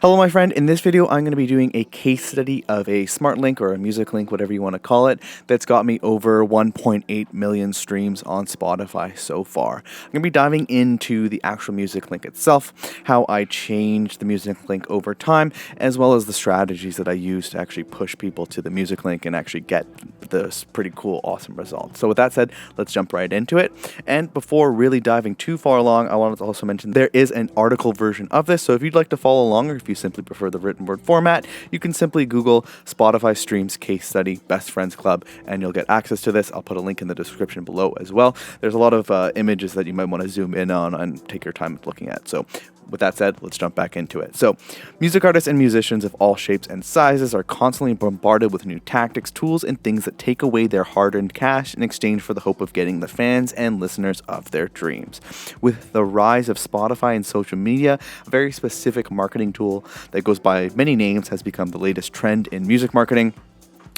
Hello, my friend. In this video, I'm going to be doing a case study of a smart link or a music link, whatever you want to call it, that's got me over 1.8 million streams on Spotify so far. I'm going to be diving into the actual music link itself, how I changed the music link over time, as well as the strategies that I use to actually push people to the music link and actually get this pretty cool, awesome result. So with that said, let's jump right into it. And before really diving too far along, I wanted to also mention there is an article version of this. So if you'd like to follow along, or if you simply prefer the written word format, you can simply Google Spotify Streams Case Study Best Friends Club, and you'll get access to this. I'll put a link in the description below as well. There's a lot of images that you might want to zoom in on and take your time looking at. So with that said, let's jump back into it. So, music artists and musicians of all shapes and sizes are constantly bombarded with new tactics, tools, and things that take away their hard-earned cash in exchange for the hope of getting the fans and listeners of their dreams. With the rise of Spotify and social media, a very specific marketing tool that goes by many names has become the latest trend in music marketing.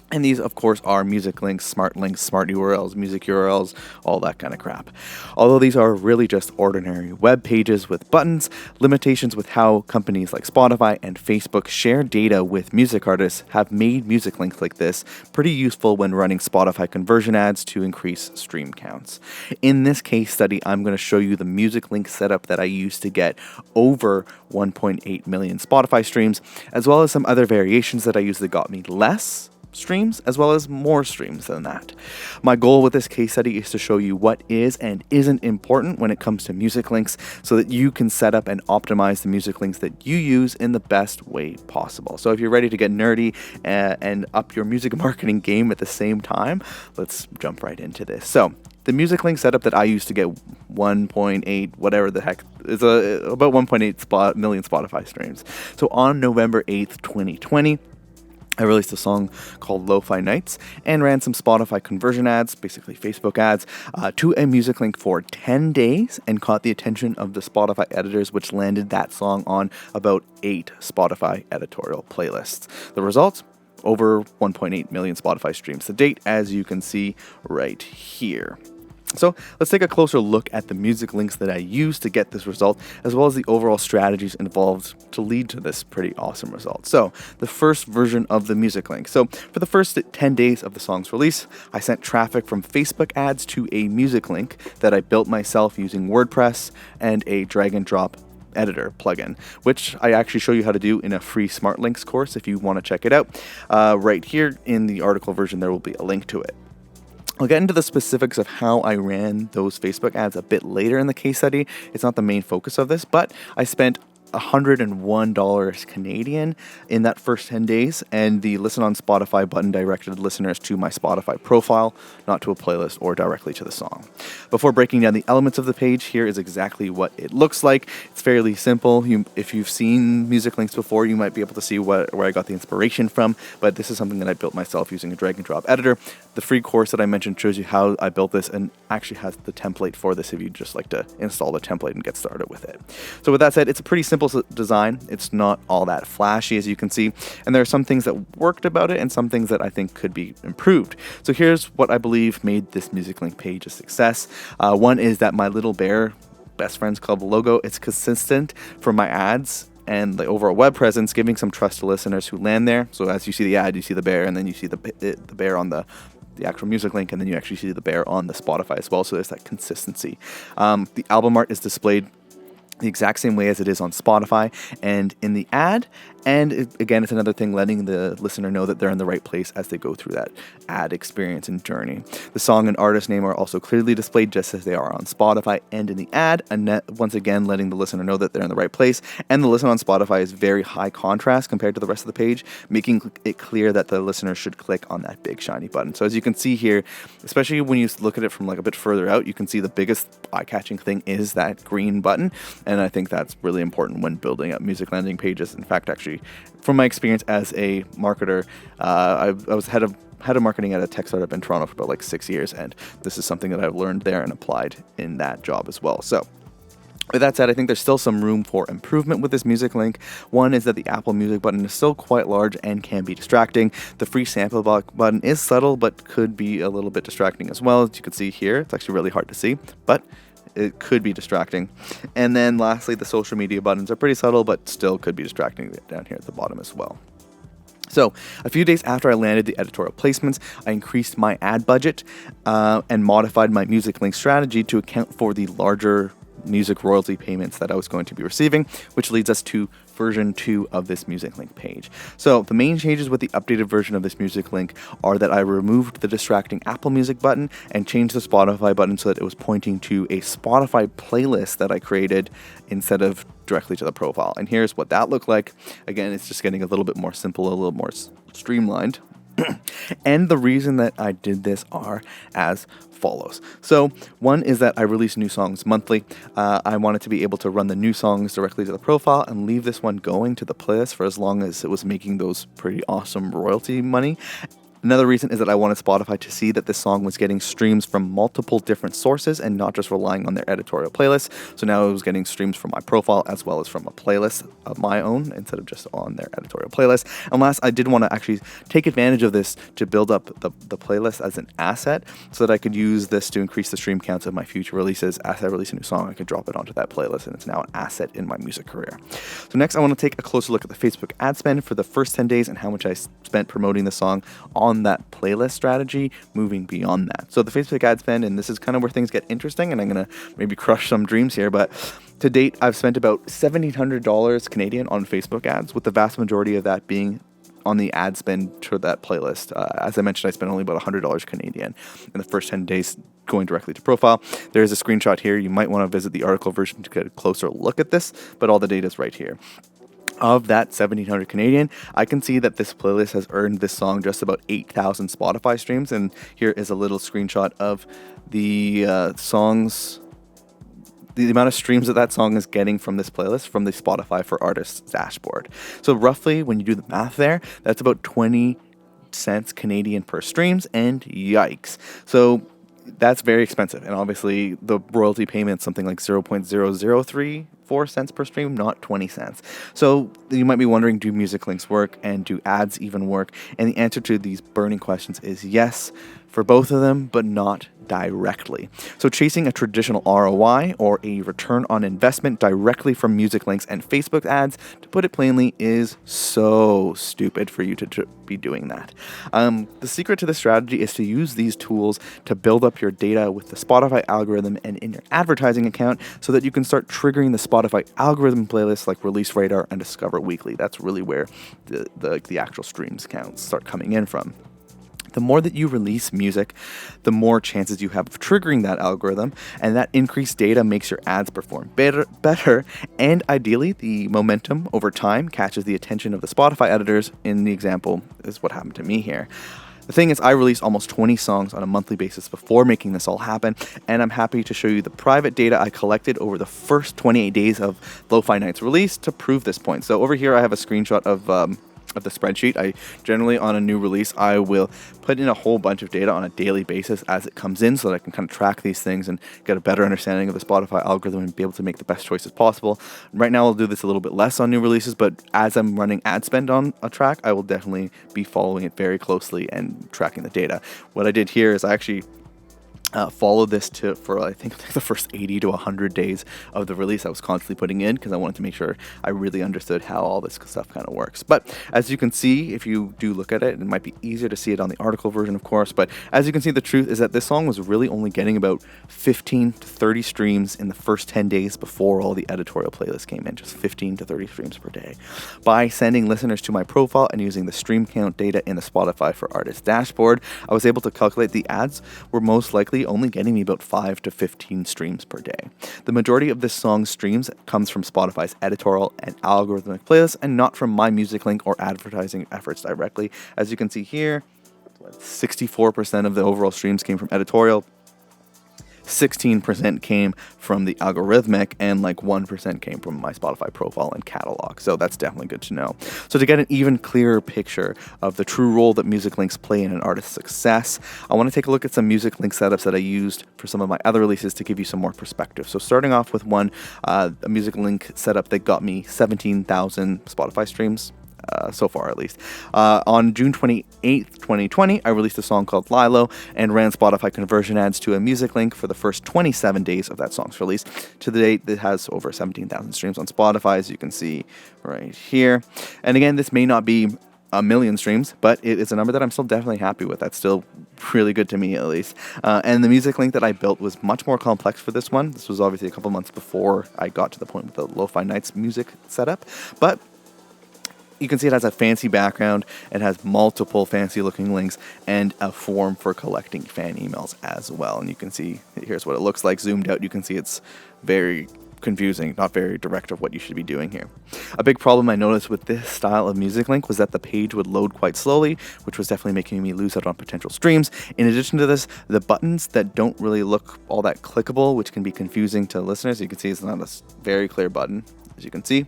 And these, of course, are music links, smart URLs, music URLs, all that kind of crap. Although these are really just ordinary web pages with buttons, limitations with how companies like Spotify and Facebook share data with music artists have made music links like this pretty useful when running Spotify conversion ads to increase stream counts. In this case study, I'm going to show you the music link setup that I used to get over 1.8 million Spotify streams, as well as some other variations that I used that got me less streams as well as more streams than that. My goal with this case study is to show you what is and isn't important when it comes to music links so that you can set up and optimize the music links that you use in the best way possible. So if you're ready to get nerdy and up your music marketing game at the same time, let's jump right into this. So the music link setup that I used to get 1.8, whatever the heck, is about 1.8 million Spotify streams. So on November 8th, 2020, I released a song called Lo-Fi Nights and ran some Spotify conversion ads, basically Facebook ads, to a music link for 10 days and caught the attention of the Spotify editors, which landed that song on about 8 Spotify editorial playlists. The results? Over 1.8 million Spotify streams to date, as you can see right here. So let's take a closer look at the music links that I used to get this result, as well as the overall strategies involved to lead to this pretty awesome result. So the first version of the music link. So for the first 10 days of the song's release, I sent traffic from Facebook ads to a music link that I built myself using WordPress and a drag and drop editor plugin, which I actually show you how to do in a free Smart Links course if you want to check it out. Right here in the article version, there will be a link to it. I'll get into the specifics of how I ran those Facebook ads a bit later in the case study. It's not the main focus of this, but I spent $101 Canadian in that first 10 days, and the Listen on Spotify button directed listeners to my Spotify profile, not to a playlist or directly to the song. Before breaking down the elements of the page, here is exactly what it looks like. It's fairly simple. If you've seen music links before, you might be able to see where I got the inspiration from, but this is something that I built myself using a drag and drop editor. The free course that I mentioned shows you how I built this and actually has the template for this if you'd just like to install the template and get started with it. So with that said, it's a pretty simple design. It's not all that flashy, as you can see, and there are some things that worked about it and some things that I think could be improved. So here's what I believe made this music link page a success. One is that my little bear Best Friends Club logo, it's consistent for my ads and the overall web presence, giving some trust to listeners who land there. So as you see the ad, you see the bear, and then you see the bear on the actual music link, and then you actually see the bear on the Spotify as well. So there's that consistency. The album art is displayed the exact same way as it is on Spotify and in the ad. And again, it's another thing letting the listener know that they're in the right place as they go through that ad experience and journey. The song and artist name are also clearly displayed just as they are on Spotify and in the ad, and once again letting the listener know that they're in the right place. And the listen on Spotify is very high contrast compared to the rest of the page, making it clear that the listener should click on that big shiny button. So as you can see here, especially when you look at it from like a bit further out, you can see the biggest eye-catching thing is that green button, and I think that's really important when building up music landing pages. In fact, actually, from my experience as a marketer, I was head of marketing at a tech startup in Toronto for about like 6 years, and this is something that I've learned there and applied in that job as well. So with that said, I think there's still some room for improvement with this music link. One is that the Apple Music button is still quite large and can be distracting. The free sample button is subtle, but could be a little bit distracting as well. As you can see here, it's actually really hard to see, but it could be distracting. And then lastly, the social media buttons are pretty subtle, but still could be distracting down here at the bottom as well. So a few days after I landed the editorial placements, I increased my ad budget and modified my music link strategy to account for the larger music royalty payments that I was going to be receiving, which leads us to version 2 of this music link page. So the main changes with the updated version of this music link are that I removed the distracting Apple Music button and changed the Spotify button so that it was pointing to a Spotify playlist that I created instead of directly to the profile. And here's what that looked like. Again, it's just getting a little bit more simple, a little more streamlined. And the reason that I did this are as follows. So one is that I release new songs monthly. I wanted to be able to run the new songs directly to the profile and leave this one going to the playlist for as long as it was making those pretty awesome royalty money. Another reason is that I wanted Spotify to see that this song was getting streams from multiple different sources and not just relying on their editorial playlist. So now it was getting streams from my profile as well as from a playlist of my own instead of just on their editorial playlist. And last, I did want to actually take advantage of this to build up the playlist as an asset so that I could use this to increase the stream counts of my future releases. As I release a new song, I could drop it onto that playlist and it's now an asset in my music career. So next, I want to take a closer look at the Facebook ad spend for the first 10 days and how much I spent promoting the song on that playlist strategy moving beyond that. So the Facebook ad spend, and this is kind of where things get interesting, and I'm going to maybe crush some dreams here, but to date, I've spent about $1,700 Canadian on Facebook ads, with the vast majority of that being on the ad spend to that playlist. As I mentioned, I spent only about $100 Canadian in the first 10 days going directly to profile. There's a screenshot here. You might want to visit the article version to get a closer look at this, but all the data is right here. Of that 1,700 Canadian, I can see that this playlist has earned this song just about 8,000 Spotify streams. And here is a little screenshot of the songs, the amount of streams that song is getting from this playlist from the Spotify for Artists dashboard. So roughly, when you do the math there, that's about 20 cents Canadian per streams, and yikes. So that's very expensive. And obviously the royalty payment is something like 0.0034 cents per stream, not 20 cents. So you might be wondering, do music links work and do ads even work? And the answer to these burning questions is yes for both of them, but not directly. So chasing a traditional ROI or a return on investment directly from music links and Facebook ads, to put it plainly, is so stupid for you to be doing that. The secret to this strategy is to use these tools to build up your data with the Spotify algorithm and in your advertising account so that you can start triggering the Spotify algorithm playlists like Release Radar and Discover Weekly. That's really where the actual streams counts start coming in from. The more that you release music, the more chances you have of triggering that algorithm, and that increased data makes your ads perform better, and ideally, the momentum over time catches the attention of the Spotify editors. In the example is what happened to me here. The thing is, I released almost 20 songs on a monthly basis before making this all happen, and I'm happy to show you the private data I collected over the first 28 days of Lo-Fi Nights release to prove this point. So over here, I have a screenshot of the spreadsheet. I generally, on a new release, I will put in a whole bunch of data on a daily basis as it comes in so that I can kind of track these things and get a better understanding of the Spotify algorithm and be able to make the best choices possible. Right now, I'll do this a little bit less on new releases, but as I'm running ad spend on a track, I will definitely be following it very closely and tracking the data. What I did here is I actually followed this for I think the first 80 to 100 days of the release. I was constantly putting in because I wanted to make sure I really understood how all this stuff kind of works. But as you can see, if you do look at it, it might be easier to see it on the article version, of course, but as you can see, the truth is that this song was really only getting about 15 to 30 streams in the first 10 days before all the editorial playlists came in, just 15 to 30 streams per day. By sending listeners to my profile and using the stream count data in the Spotify for Artists dashboard, I was able to calculate the ads were most likely only getting me about 5 to 15 streams per day. The majority of this song's streams comes from Spotify's editorial and algorithmic playlists and not from my music link or advertising efforts directly. As you can see here, 64% of the overall streams came from editorial, 16% came from the algorithmic, and like 1% came from my Spotify profile and catalog. So that's definitely good to know. So to get an even clearer picture of the true role that music links play in an artist's success, I want to take a look at some music link setups that I used for some of my other releases to give you some more perspective. So starting off with one, a music link setup that got me 17,000 Spotify streams. so far at least. On June 28th, 2020, I released a song called Lilo and ran Spotify conversion ads to a music link for the first 27 days of that song's release. To the date, it has over 17,000 streams on Spotify, as you can see right here. And again, this may not be a million streams, but it is a number that I'm still definitely happy with. That's still really good to me, at least. And the music link that I built was much more complex for this one. This was obviously a couple months before I got to the point with the Lo-Fi Nights music setup, but you can see it has a fancy background. It has multiple fancy looking links and a form for collecting fan emails as well. And you can see, here's what it looks like zoomed out. You can see it's very confusing, not very direct of what you should be doing here. A big problem I noticed with this style of music link was that the page would load quite slowly, which was definitely making me lose out on potential streams. In addition to this, the buttons that don't really look all that clickable, which can be confusing to listeners. You can see it's not a very clear button, as you can see.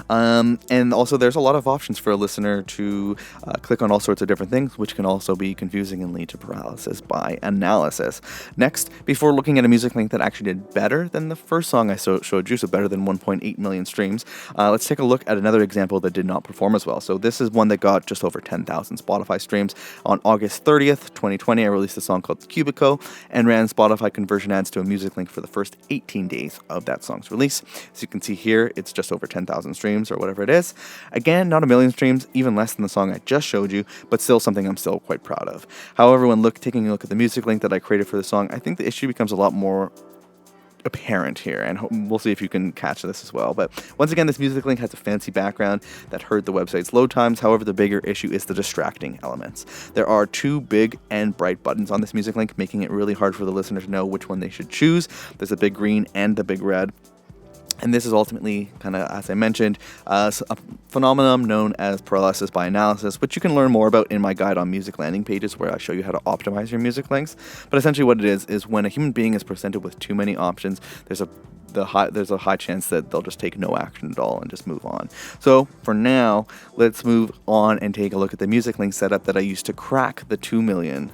And also there's a lot of options for a listener to click on all sorts of different things, which can also be confusing and lead to paralysis by analysis. Next, before looking at a music link that actually did better than the first song I showed you, so better than 1.8 million streams, let's take a look at another example that did not perform as well. So this is one that got just over 10,000 Spotify streams. On August 30th, 2020, I released a song called Cubico and ran Spotify conversion ads to a music link for the first 18 days of that song's release. As you can see here, it's just over 10,000 streams or whatever it is. Again, not a million streams, even less than the song I just showed you, but still something I'm still quite proud of. However, when taking a look at the music link that I created for the song, I think the issue becomes a lot more apparent here, and we'll see if you can catch this as well. But once again, this music link has a fancy background that hurt the website's load times. However, the bigger issue is the distracting elements. There are two big and bright buttons on this music link, making it really hard for the listener to know which one they should choose. There's a big green and the big red. And this is ultimately, kind of, as I mentioned, a phenomenon known as paralysis by analysis, which you can learn more about in my guide on music landing pages, where I show you how to optimize your music links. But essentially what it is when a human being is presented with too many options, there's a high chance that they'll just take no action at all and just move on. So for now, let's move on and take a look at the music link setup that I used to crack the 2 million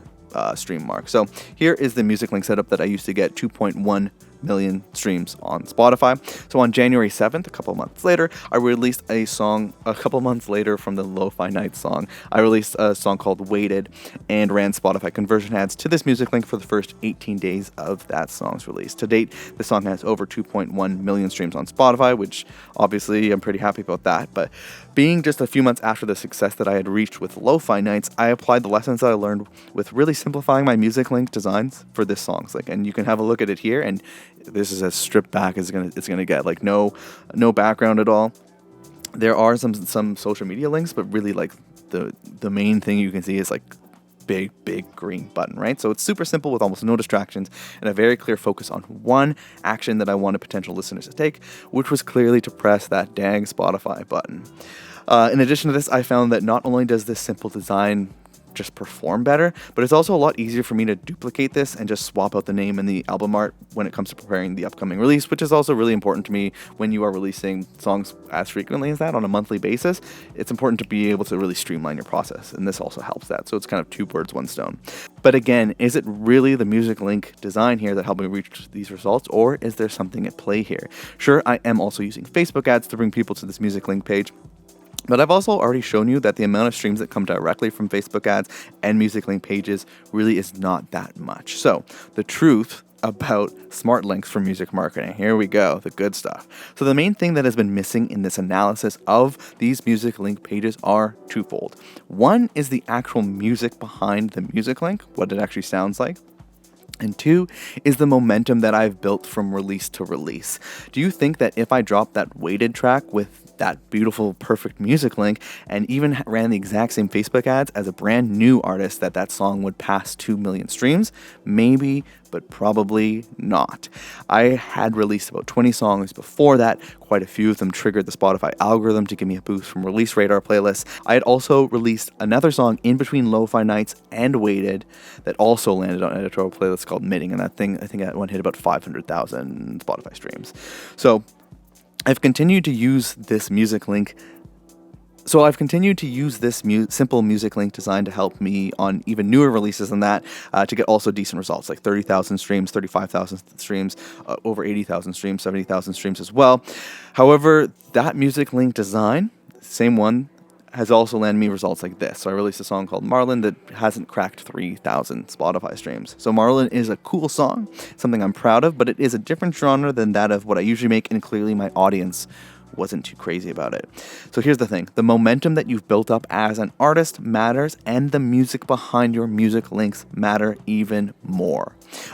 stream mark. So here is the music link setup that I used to get 2.1 million streams on Spotify. So on January 7th, a couple months later, I released a song. A couple months later from the Lo-Fi Nights song, I released a song called Waited and ran Spotify conversion ads to this music link for the first 18 days of that song's release. To date, the song has over 2.1 million streams on Spotify, which obviously I'm pretty happy about that. But being just a few months after the success that I had reached with Lo-Fi Nights, I applied the lessons that I learned with really simplifying my music link designs for this song's link. And you can have a look at it here, and this is as stripped back as it's gonna get. Like no background at all. There are some social media links, but really like the main thing you can see is like big green button, right? So it's super simple with almost no distractions and a very clear focus on one action that I wanted potential listeners to take, which was clearly to press that dang Spotify button. In addition to this, I found that not only does this simple design just perform better, but it's also a lot easier for me to duplicate this and just swap out the name and the album art when it comes to preparing the upcoming release, which is also really important to me when you are releasing songs as frequently as that on a monthly basis. It's important to be able to really streamline your process, and this also helps that. So it's kind of two birds, one stone. But again, is it really the music link design here that helped me reach these results, or is there something at play here? Sure, I am also using Facebook ads to bring people to this music link page, but I've also already shown you that the amount of streams that come directly from Facebook ads and music link pages really is not that much. So the truth about smart links for music marketing. Here we go, the good stuff. So the main thing that has been missing in this analysis of these music link pages are twofold. One is the actual music behind the music link, what it actually sounds like. And two is the momentum that I've built from release to release. Do you think that if I dropped that weighted track with that beautiful, perfect music link and even ran the exact same Facebook ads as a brand new artist, that song would pass 2 million streams? Maybe, but probably not. I had released about 20 songs before that. Quite a few of them triggered the Spotify algorithm to give me a boost from release radar playlists. I had also released another song in between Lo-Fi Nights and Waited that also landed on editorial playlists called Knitting, and I think that one hit about 500,000 Spotify streams. So I've continued to use this music link. Simple music link design to help me on even newer releases than that to get also decent results, like 30,000 streams, 35,000 streams, over 80,000 streams, 70,000 streams as well. However, that music link design same one has also landed me results like this. So I released a song called Marlin that hasn't cracked 3,000 Spotify streams. So Marlin is a cool song, something I'm proud of, but it is a different genre than that of what I usually make, and clearly my audience wasn't too crazy about it. So here's the thing. The momentum that you've built up as an artist matters, and the music behind your music links matter even more.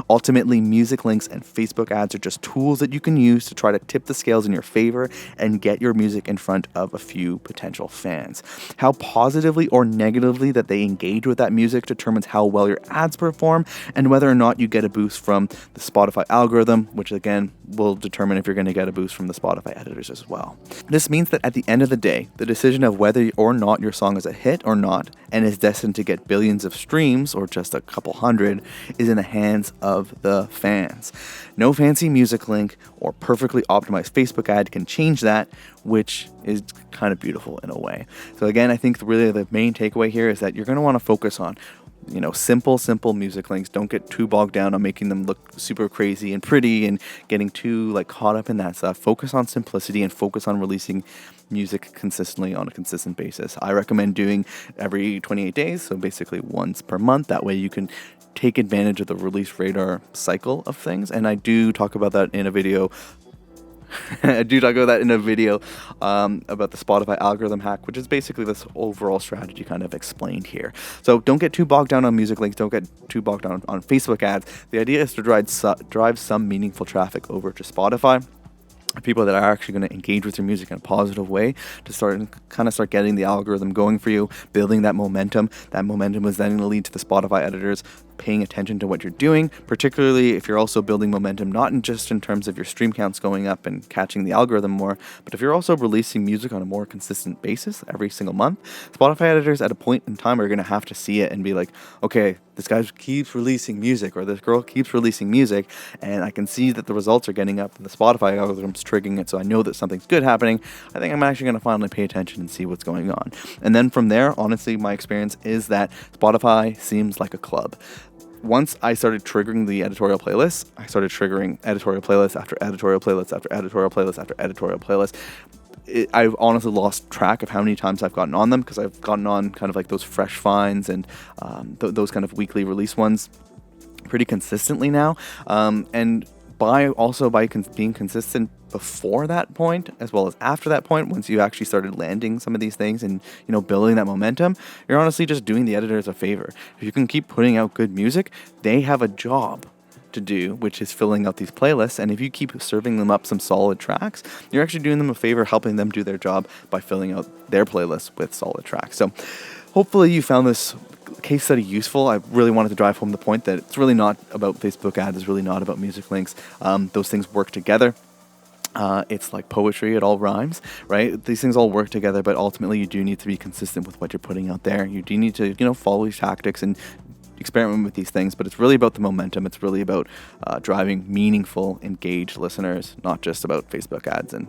Ultimately, music links and Facebook ads are just tools that you can use to try to tip the scales in your favor and get your music in front of a few potential fans. How positively or negatively that they engage with that music determines how well your ads perform and whether or not you get a boost from the Spotify algorithm, which again will determine if you're going to get a boost from the Spotify editors as well. This means that at the end of the day, the decision of whether or not your song is a hit or not and is destined to get billions of streams or just a couple hundred is in the hands of the fans. No fancy music link or perfectly optimized Facebook ad can change that, which is kind of beautiful in a way. So again, I think really the main takeaway here is that you're going to want to focus on simple music links. Don't get too bogged down on making them look super crazy and pretty and getting too caught up in that stuff. Focus on simplicity and focus on releasing music consistently on a consistent basis. I recommend doing every 28 days, so basically once per month. That way you can take advantage of the release radar cycle of things, and I do talk about that in a video. About the Spotify algorithm hack, which is basically this overall strategy kind of explained here. So don't get too bogged down on music links. Don't get too bogged down on Facebook ads. The idea is to drive some meaningful traffic over to Spotify. People that are actually going to engage with your music in a positive way to start getting the algorithm going for you, building that momentum. That momentum is then going to lead to the Spotify editors paying attention to what you're doing, particularly if you're also building momentum, not just in terms of your stream counts going up and catching the algorithm more, but if you're also releasing music on a more consistent basis every single month. Spotify editors at a point in time are going to have to see it and be like, okay, this guy keeps releasing music, or this girl keeps releasing music, and I can see that the results are getting up and the Spotify algorithm's triggering it, so I know that something's good happening. I think I'm actually going to finally pay attention and see what's going on. And then from there, honestly, my experience is that Spotify seems like a club. Once I started triggering the editorial playlists, I started triggering editorial playlist after editorial playlist after editorial playlist after editorial playlist. I've honestly lost track of how many times I've gotten on them, because I've gotten on kind of like those fresh finds and those kind of weekly release ones pretty consistently now. And by being consistent before that point as well as after that point, once you actually started landing some of these things and building that momentum, you're honestly just doing the editors a favor. If you can keep putting out good music, they have a job to do, which is filling out these playlists, and if you keep serving them up some solid tracks, you're actually doing them a favor, helping them do their job by filling out their playlists with solid tracks. So hopefully you found this case study useful. I really wanted to drive home the point that it's really not about Facebook ads, it's really not about music links. Those things work together. It's like poetry, it all rhymes, right? These things all work together, but ultimately you do need to be consistent with what you're putting out there. You do need to, follow these tactics and experiment with these things, but it's really about the momentum. It's really about driving meaningful, engaged listeners, not just about Facebook ads and,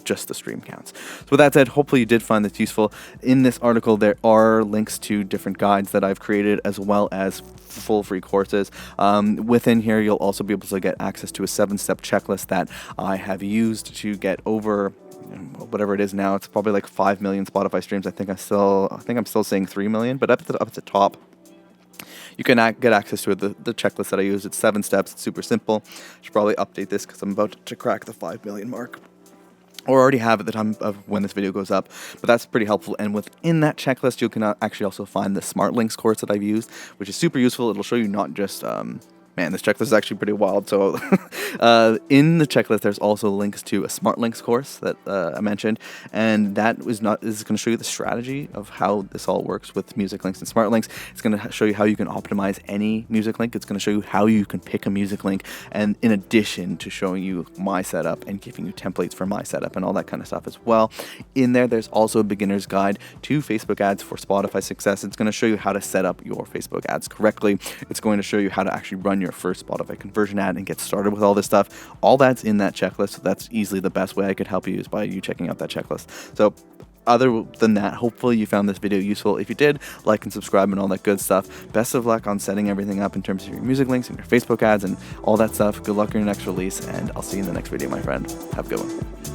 just the stream counts. So with that said, hopefully you did find this useful. In this article, there are links to different guides that I've created, as well as full free courses. Within here, you'll also be able to get access to a 7-step checklist that I have used to get over whatever it is now. It's probably like 5 million Spotify streams. I think I'm still saying 3 million, but up at the top, you can get access to the checklist that I use. It's 7 steps. It's super simple. I should probably update this because I'm about to crack the 5 million mark, or already have at the time of when this video goes up, but that's pretty helpful. And within that checklist, you can actually also find the Smart Links course that I've used, which is super useful. It'll show you not just this checklist is actually pretty wild. So in the checklist, there's also links to a Smart Links course that I mentioned, and that is going to show you the strategy of how this all works with music links and Smart Links. It's going to show you how you can optimize any music link. It's going to show you how you can pick a music link, and in addition to showing you my setup and giving you templates for my setup and all that kind of stuff as well. In there's also a beginner's guide to Facebook ads for Spotify success. It's going to show you how to set up your Facebook ads correctly. It's going to show you how to actually run your first Spotify conversion ad and get started with all this stuff. All that's in that checklist. So that's easily the best way I could help you, is by you checking out that checklist. So other than that, hopefully you found this video useful. If you did, like and subscribe and all that good stuff. Best of luck on setting everything up in terms of your music links and your Facebook ads and all that stuff. Good luck in your next release, and I'll see you in the next video, my friend. Have a good one.